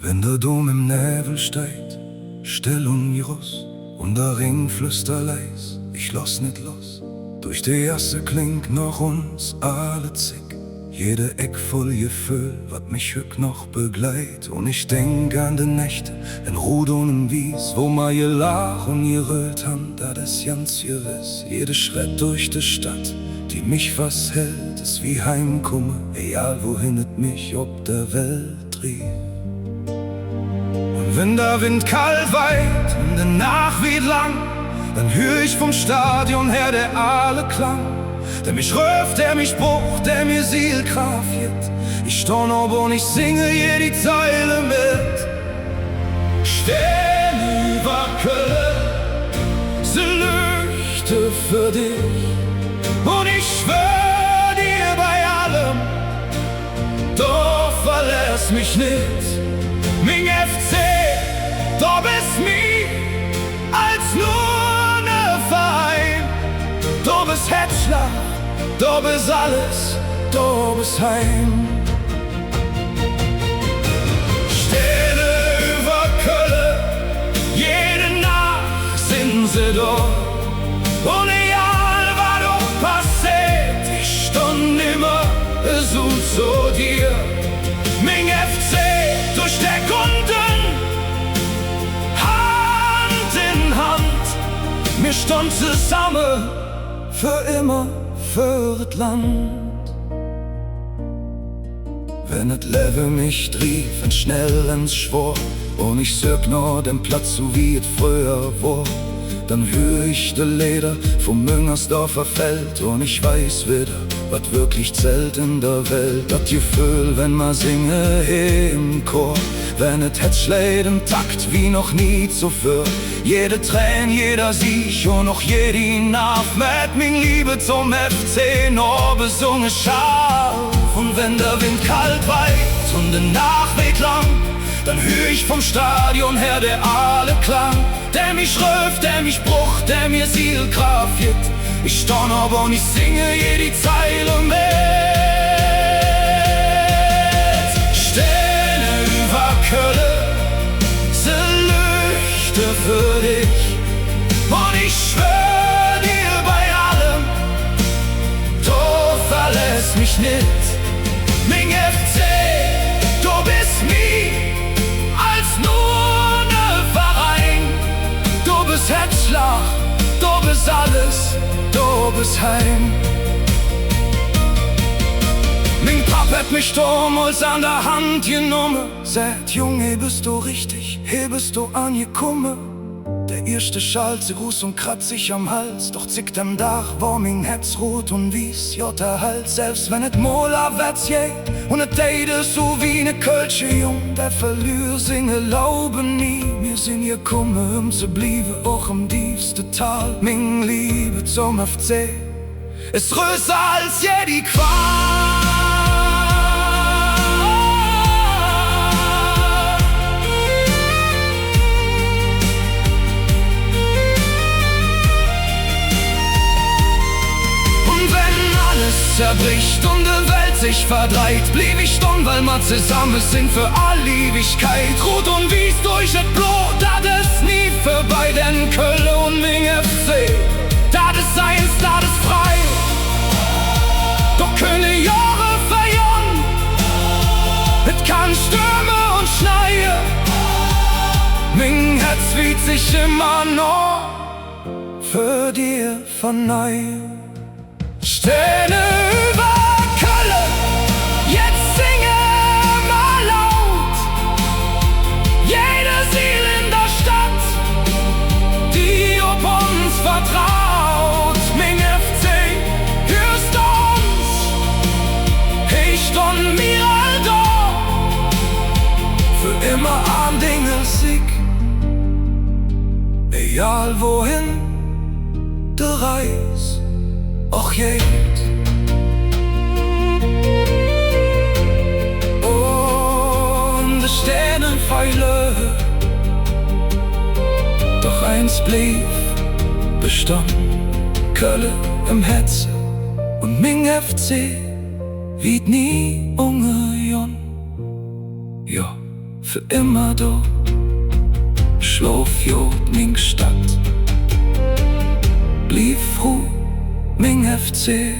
Wenn der Dom im Nebel steigt, still und Virus, und der Ring flüstert leis, ich lass nicht los. Durch die Gasse klingt noch uns alle zick, jede Eck voll Gefühl, wat mich hück noch begleit. Und ich denk an die Nächte in Rot und in Wies, wo ma gelach und gerölt han, da das ganz gewiss. Jede Schritt durch die Stadt, die mich festhält, ist wie Heimkomme, egal wohin et mich ob der Welt dreht. Wenn der Wind kalt weht und die Nacht weht lang, dann hör ich vom Stadion her der alle Klang, der mich röft, der mich brucht, der mir Seelkraft gibt. Ich steh ob und ich singe hier die Zeile mit. Stern über Köln, sie leuchte für dich, und ich schwör dir bei allem, doch verlässt mich nicht. Mein FC, du bist mir als nur ne Verein. Du bist Herzschlag, du bist alles, du bist Heim. Sterne über Köln, jede Nacht sind sie dort. Und egal was doch passiert, ich stund immer so zu dir. Mein FC, durch Deck und Dünn, Hand in Hand, wir stund zusammen, für immer, für das Land. Wenn das Leben mich trief, schnell ins Schwor, und ich sög nur den Platz, so wie es früher war, dann hör ich de Lieder vom Müngersdorfer Feld, und ich weiß wieder, was wirklich zählt in der Welt. Das Gefühl, wenn man singe im Chor, wenn es Herz schlägt im Takt wie noch nie zuvor. Jede Träne, jeder Sieg und auch jede Nacht mit min Liebe zum FC nur besungen scharf. Und wenn der Wind kalt weht und die Nacht weht lang, dann hör ich vom Stadion her der alle Klang, der mich röft, der mich brucht, der mir Seelkraft gibt. Ich steh aber und ich singe hier die Zeile mit. Sterne über Köln, sie leuchte für dich, und ich schwör dir bei allem, du verlässt mich nicht. Mein FC, du bist mir als nur ne Verein. Du bist Herzschlag, du bist alles, du bist Heim. Mein Pap hat mich damals an der Hand genommen, sagt, Junge, bist du richtig, hier bist du angekommen. Der erste schallte Gruß und kratzt sich am Hals, doch zickt am Dach war mein Herz rot und wies jotter Hals. Selbst wenn et mal abwärts geht und et deide so wie ne Kölsche Jung, der Verlür singe Laube nie. Wir sind gekommen, um zu blieben, auch im tiefsten Tal. Mein Liebe zum FC ist größer als jede Qual. Zerbricht und die Welt sich verdreht, blieb ich stumm, weil wir zusammen sind für all Ewigkeit. Rot und Wies durch das Blut, das ist nie vorbei, denn Köln und mein FC, das ist eins, das ist frei. Doch können Jahre verjahren, es kann stürmen und schneien, mein Herz wiegt sich immer noch für dir verneien. Sterne über Köln, jetzt singe mal laut. Jede Seele in der Stadt, die ob uns vertraut. Mein FC, hörst uns, ich stund mir all da, für immer an Dinge Sieg. Egal wohin der Reis auch geht. Und die Sternenpfeile eins blieb bestanden, Kölle im Hetze und Ming FC wird nie ungejon. Ja, für immer do schlof jod Ming Stadt, blieb froh Ming FC.